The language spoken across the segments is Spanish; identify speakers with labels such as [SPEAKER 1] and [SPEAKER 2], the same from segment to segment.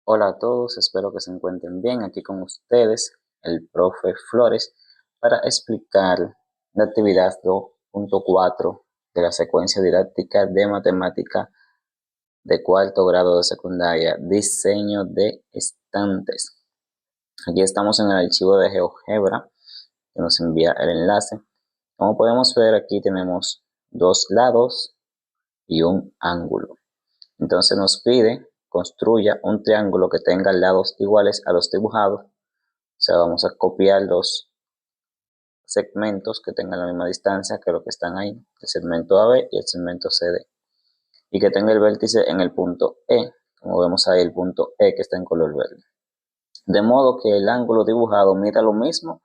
[SPEAKER 1] Hola a todos, espero que se encuentren bien. Aquí con ustedes, el profe Flores, para explicar la actividad 2.4 de la secuencia didáctica de matemática de cuarto grado de secundaria, diseño de estantes. Aquí estamos en el archivo de GeoGebra que nos envía el enlace. Como podemos ver, aquí tenemos dos lados y un ángulo. Entonces nos pide construya un triángulo que tenga lados iguales a los dibujados. O sea, vamos a copiar los segmentos que tengan la misma distancia que lo que están ahí, el segmento AB y el segmento CD, y que tenga el vértice en el punto E, como vemos ahí el punto E que está en color verde. De modo que el ángulo dibujado mida lo mismo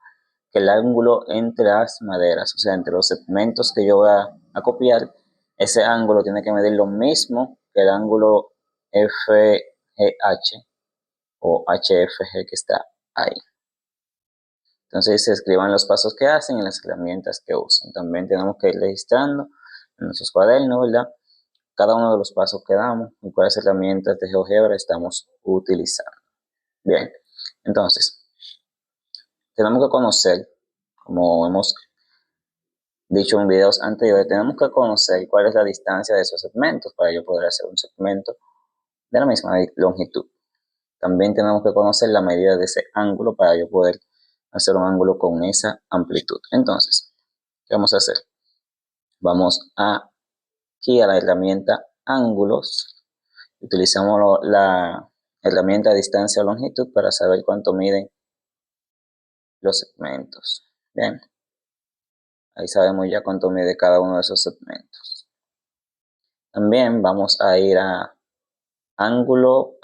[SPEAKER 1] que el ángulo entre las maderas, o sea, entre los segmentos que yo voy a copiar, ese ángulo tiene que medir lo mismo que el ángulo FGH o HFG que está ahí. Entonces se escriban los pasos que hacen y las herramientas que usan. También tenemos que ir registrando en nuestros cuadernos, ¿verdad? Cada uno de los pasos que damos y cuáles herramientas de GeoGebra estamos utilizando. Bien, entonces, tenemos que conocer, como hemos dicho en videos anteriores, tenemos que conocer cuál es la distancia de esos segmentos para yo poder hacer un segmento de la misma longitud. También tenemos que conocer la medida de ese ángulo para yo poder hacer un ángulo con esa amplitud. Entonces, ¿qué vamos a hacer? Vamos aquí a la herramienta ángulos. Utilizamos la herramienta distancia o longitud para saber cuánto miden los segmentos. Bien, ahí sabemos ya cuánto mide cada uno de esos segmentos. También vamos a ir a ángulo.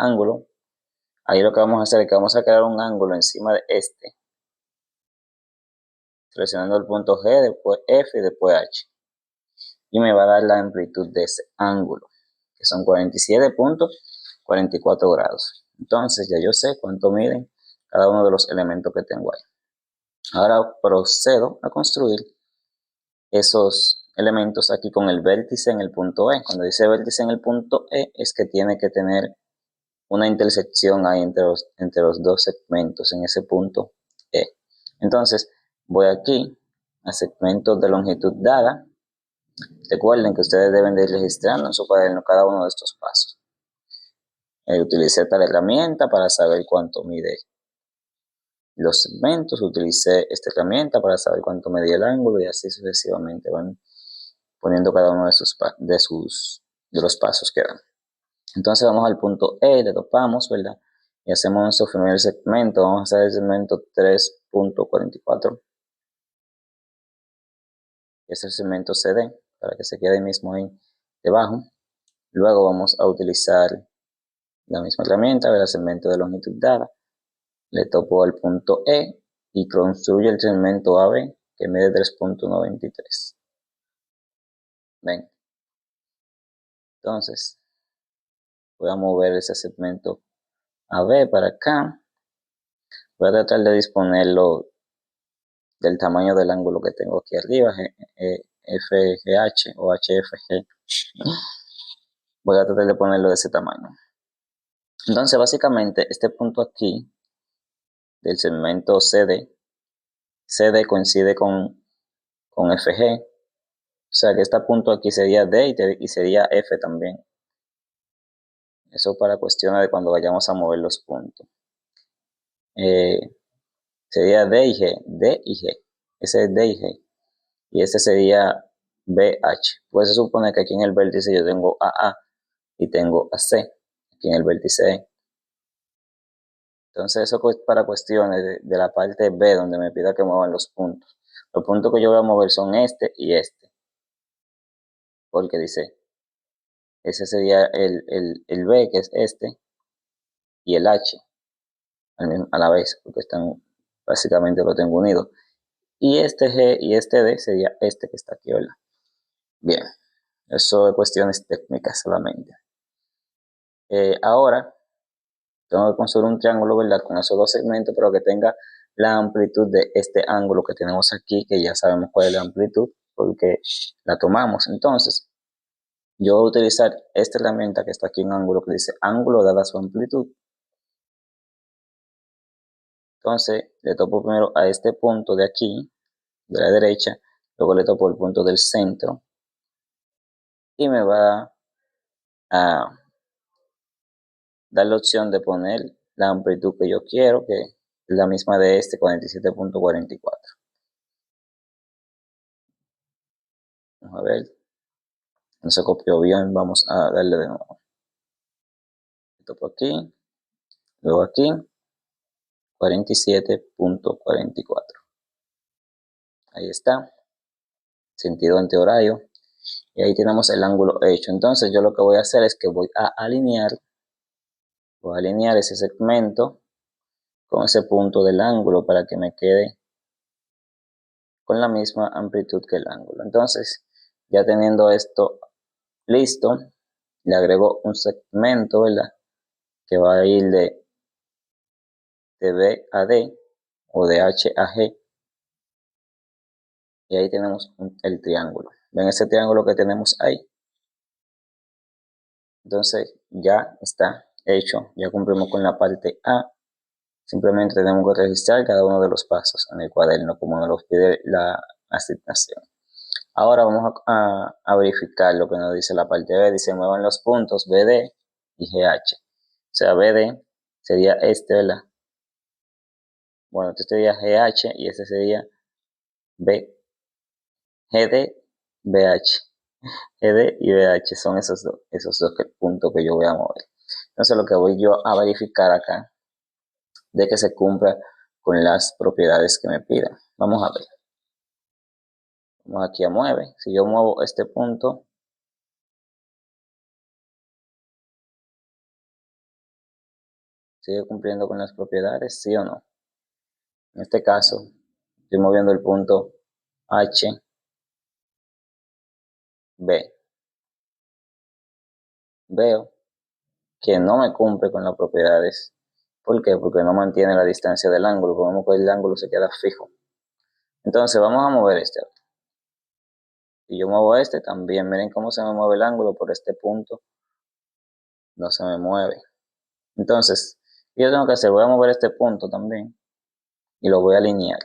[SPEAKER 1] Ahí lo que vamos a hacer es que vamos a crear un ángulo encima de este, seleccionando el punto G, después F y después H. Y me va a dar la amplitud de ese ángulo, que son 47.44 grados. Entonces ya yo sé cuánto miden cada uno de los elementos que tengo ahí. Ahora procedo a construir esos elementos aquí con el vértice en el punto E. Cuando dice vértice en el punto E es que tiene que tener una intersección ahí entre los dos segmentos en ese punto E. Entonces voy aquí a segmentos de longitud dada. Recuerden que ustedes deben de ir registrando en su cuaderno cada uno de estos pasos. Utilicé tal herramienta para saber cuánto mide los segmentos, utilicé esta herramienta para saber cuánto medía el ángulo y así sucesivamente van poniendo cada uno de los pasos que dan. Entonces vamos al punto E, le topamos, ¿verdad? Y hacemos nuestro primer segmento. Vamos a hacer el segmento 3.44, que es el segmento CD, para que se quede mismo ahí debajo. Luego vamos a utilizar la misma herramienta, el segmento de longitud dada. Le topo al punto E y construyo el segmento AB, que mide 3.93. Ven. Entonces, voy a mover ese segmento AB para acá. Voy a tratar de disponerlo del tamaño del ángulo que tengo aquí arriba, FGH o HFG. Voy a tratar de ponerlo de ese tamaño. Entonces, básicamente, este punto aquí del segmento CD coincide con FG. O sea que este punto aquí sería D y sería F también. Eso para cuestiones de cuando vayamos a mover los puntos. Sería D y G, D y G. Ese es D y G. Y ese sería BH. Pues se supone que aquí en el vértice yo tengo AA y tengo AC, aquí en el vértice E. Entonces eso es para cuestiones de la parte B donde me pida que muevan los puntos. Los puntos que yo voy a mover son este y este. Porque dice, ese sería el B, que es este, y el H a la vez, porque están, básicamente lo tengo unido. Y este G y este D sería este que está aquí, ¿verdad? Bien, eso es cuestiones técnicas solamente. Ahora tengo que construir un triángulo, ¿verdad? Con esos dos segmentos, pero que tenga la amplitud de este ángulo que tenemos aquí, que ya sabemos cuál es la amplitud, porque la tomamos. Entonces, yo voy a utilizar esta herramienta que está aquí en ángulo, que dice ángulo dada su amplitud. Entonces le topo primero a este punto de aquí, de la derecha, luego le topo el punto del centro y me va a dar la opción de poner la amplitud que yo quiero, que es la misma de este 47.44. Vamos a ver, no se copió bien, vamos a darle de nuevo. Topo aquí, luego aquí, 47.44. Ahí está, sentido antihorario. Y ahí tenemos el ángulo hecho. Entonces yo lo que voy a hacer es que voy a alinear ese segmento con ese punto del ángulo para que me quede con la misma amplitud que el ángulo. Entonces, ya teniendo esto listo, le agrego un segmento, ¿verdad? Que va a ir de B a D o de H a G. Y ahí tenemos el triángulo. ¿Ven ese triángulo que tenemos ahí? Entonces ya está hecho, ya cumplimos con la parte A. Simplemente tenemos que registrar cada uno de los pasos en el cuaderno como nos los pide la asignación. Ahora vamos a verificar lo que nos dice la parte B. Dice muevan los puntos BD y GH. O sea, BD sería este, ¿verdad? Bueno, este sería GH y este sería B. GD, BH. GD y BH son esos dos puntos que yo voy a mover. Entonces lo que voy yo a verificar acá de que se cumpla con las propiedades que me pidan. Vamos a ver. Vamos aquí a mueve. Si yo muevo este punto, ¿sigue cumpliendo con las propiedades? ¿Sí o no? En este caso, estoy moviendo el punto H, B. Veo que no me cumple con las propiedades. ¿Por qué? Porque no mantiene la distancia del ángulo. Podemos que el ángulo se queda fijo. Entonces vamos a mover este. Si yo muevo este también, miren cómo se me mueve el ángulo por este punto. No se me mueve. Entonces, yo tengo que hacer, voy a mover este punto también y lo voy a alinear.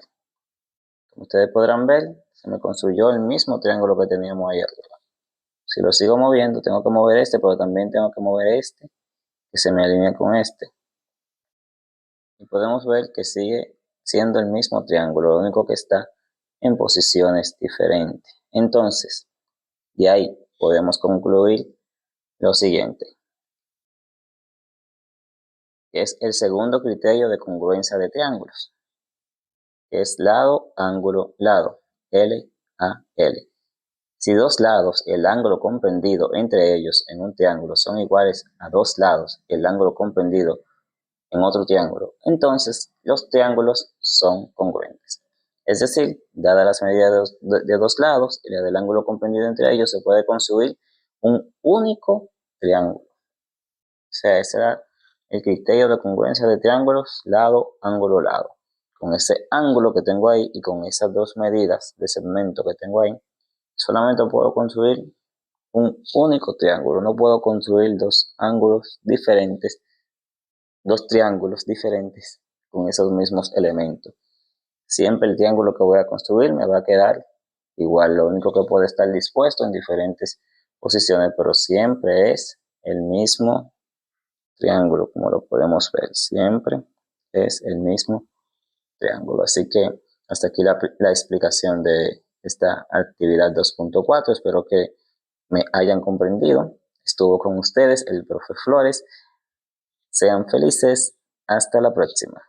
[SPEAKER 1] Como ustedes podrán ver, se me construyó el mismo triángulo que teníamos ahí arriba. Si lo sigo moviendo, tengo que mover este, pero también tengo que mover este, que se me alinee con este. Y podemos ver que sigue siendo el mismo triángulo, lo único que está en posiciones diferentes. Entonces, de ahí podemos concluir lo siguiente, que es el segundo criterio de congruencia de triángulos, que es lado, ángulo, lado, L a L. Si dos lados y el ángulo comprendido entre ellos en un triángulo son iguales a dos lados y el ángulo comprendido en otro triángulo, entonces los triángulos son congruentes. Es decir, dadas las medidas de dos lados y la del ángulo comprendido entre ellos, se puede construir un único triángulo. O sea, ese era el criterio de congruencia de triángulos, lado, ángulo, lado. Con ese ángulo que tengo ahí y con esas dos medidas de segmento que tengo ahí, solamente puedo construir un único triángulo. No puedo construir dos ángulos diferentes, dos triángulos diferentes con esos mismos elementos. Siempre el triángulo que voy a construir me va a quedar igual. Lo único que puede estar dispuesto en diferentes posiciones, pero siempre es el mismo triángulo, como lo podemos ver. Siempre es el mismo triángulo. Así que hasta aquí la explicación de esta actividad 2.4. Espero que me hayan comprendido. Estuvo con ustedes el profe Flores. Sean felices. Hasta la próxima.